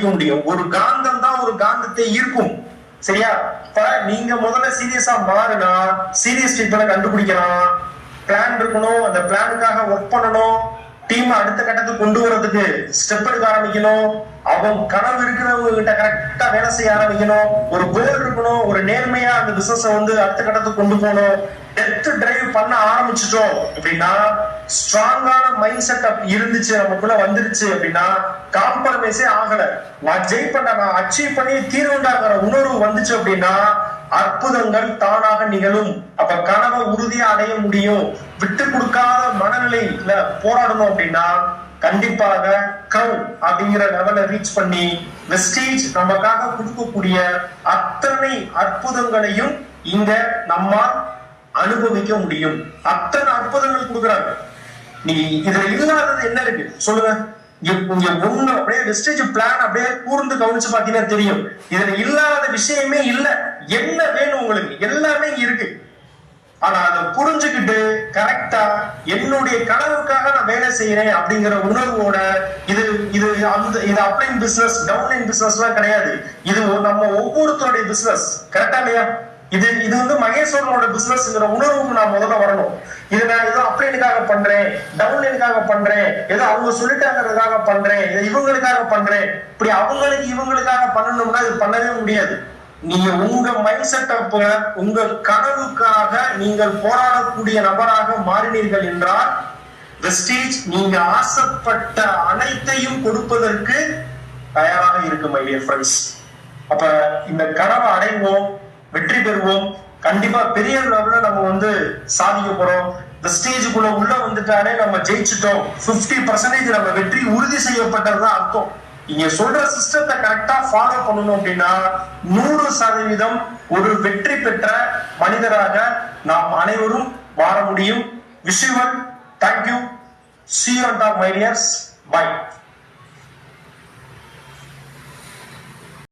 முடியும். ஒரு காந்தம் தான் ஒரு காந்தத்தை ஈர்க்கும். சரியா? இப்ப நீங்க முதல்ல சீரியஸா மாறினா சீரியஸ் ட்ரீட்மெண்ட கண்டுபிடிக்கலாம், பிளான் இருக்கணும், அந்த பிளானுக்காக ஒர்க் பண்ணணும், டீம் அடுத்த கட்டத்துக்கு கொண்டு வரதுக்கு ஸ்டெப் எடுக்க ஆரம்பிக்கணும், அவன் கனவு இருக்கிறவங்க கிட்ட கரெக்டா வேலை செய்ய ஆரம்பிக்கணும், ஒரு கோல் இருக்கணும், ஒரு நேர்மையா அந்த பிசினஸ் அடுத்த கட்டத்துக்கு கொண்டு போகணும். டெப்த் டிரைவ் பண்ண ஆரம்பிச்சிட்டோம் அப்படின்னா, ஸ்ட்ராங்கான மைண்ட் செட்டப் இருந்துச்சு, நமக்குள்ள வந்துருச்சு அப்படின்னா, காம்ப்ரமைஸே ஆகல, நான் ஜெயிப்பேன், நான் அச்சீவ் பண்ணி தீர்வுண்டாகிற உணர்வு வந்துச்சு அப்படின்னா அற்புதங்கள் தானாக நிகழும். அப்ப கனவை உறுதியா அடைய முடியும். விட்டு கொடுக்காத மனநிலையில போராடணும் அப்படின்னா கண்டிப்பாக கிரவுன் அப்படிங்கிற லெவலை ரீச் பண்ணி வெஸ்டீஜ் நமக்காக கொடுக்கக்கூடிய அத்தனை அற்புதங்களையும் இங்க நம்மால் அனுபவிக்க முடியும். அத்தனை அற்புதங்கள் கொடுக்குறாங்க. நீ இதுல இல்லாதது என்ன இருக்கு சொல்லுங்க? ஒண்ணு அப்படியே வெஸ்டேஜ் பிளான் அப்படியே கூர்ந்து கவனிச்சு பாத்தீங்கன்னா தெரியும், இதுல இல்லாத விஷயமே இல்ல. என்ன வேணும் உங்களுக்கு? எல்லாமே இருக்கு. ஆனா அதை புரிஞ்சுக்கிட்டு கரெக்டா என்னுடைய கனவுக்காக நான் வேலை செய்யறேன் அப்படிங்கிற உணர்வோட இது இது அந்த இது அப்லைன் பிசினஸ் டவுன்லைன் பிசினஸ் எல்லாம் கிடையாது. இது நம்ம ஒவ்வொருத்தருடைய பிசினஸ். கரெக்டா இல்லையா? இது மகேஸ்வரனோட பிசினஸ்ங்கிற உணர்வுக்கு நான் முதல்ல வரணும். இது நான் ஏதோ அப்ளைனுக்காக பண்றேன், டவுன்லைனுக்காக பண்றேன், ஏதோ அவங்க சொல்லிட்டாங்கிறதுக்காக பண்றேன், இதை இவங்களுக்காக பண்றேன், இப்படி அவங்களுக்கு இவங்களுக்காக பண்ணணும்னா இது பண்ணவே முடியாது. நீங்க உங்க மைண்ட் செட்டப் உங்க கனவுக்காக நீங்கள் போராடக்கூடிய நபராக மாறினீர்கள் என்றால் வெஸ்டீஜ் நீங்க ஆசைப்பட்ட அனைத்தையும் கொடுப்பதற்கு தயாராக இருக்கு மை டியர் ஃப்ரெண்ட்ஸ். அப்ப இந்த கனவை அடைவோம், வெற்றி பெறுவோம். கண்டிப்பா பெரிய லெவல்ல நம்ம சாதிக்க போறோம். இந்த ஸ்டேஜுக்குள்ள உள்ள வந்துட்டாலே நம்ம ஜெயிச்சிட்டோம். 50% நம்ம வெற்றி உறுதி செய்யப்பட்டதுதான் அர்த்தம். இங்க சொல்ற சிஸ்டத்தை கரெக்டா ஃபாலோ பண்ணணும் அப்படின்னா 100% ஒரு வெற்றி பெற்ற மனிதராக நாம் அனைவரும் வாழ முடியும். Visual thank you. See you on top, my dears. Bye.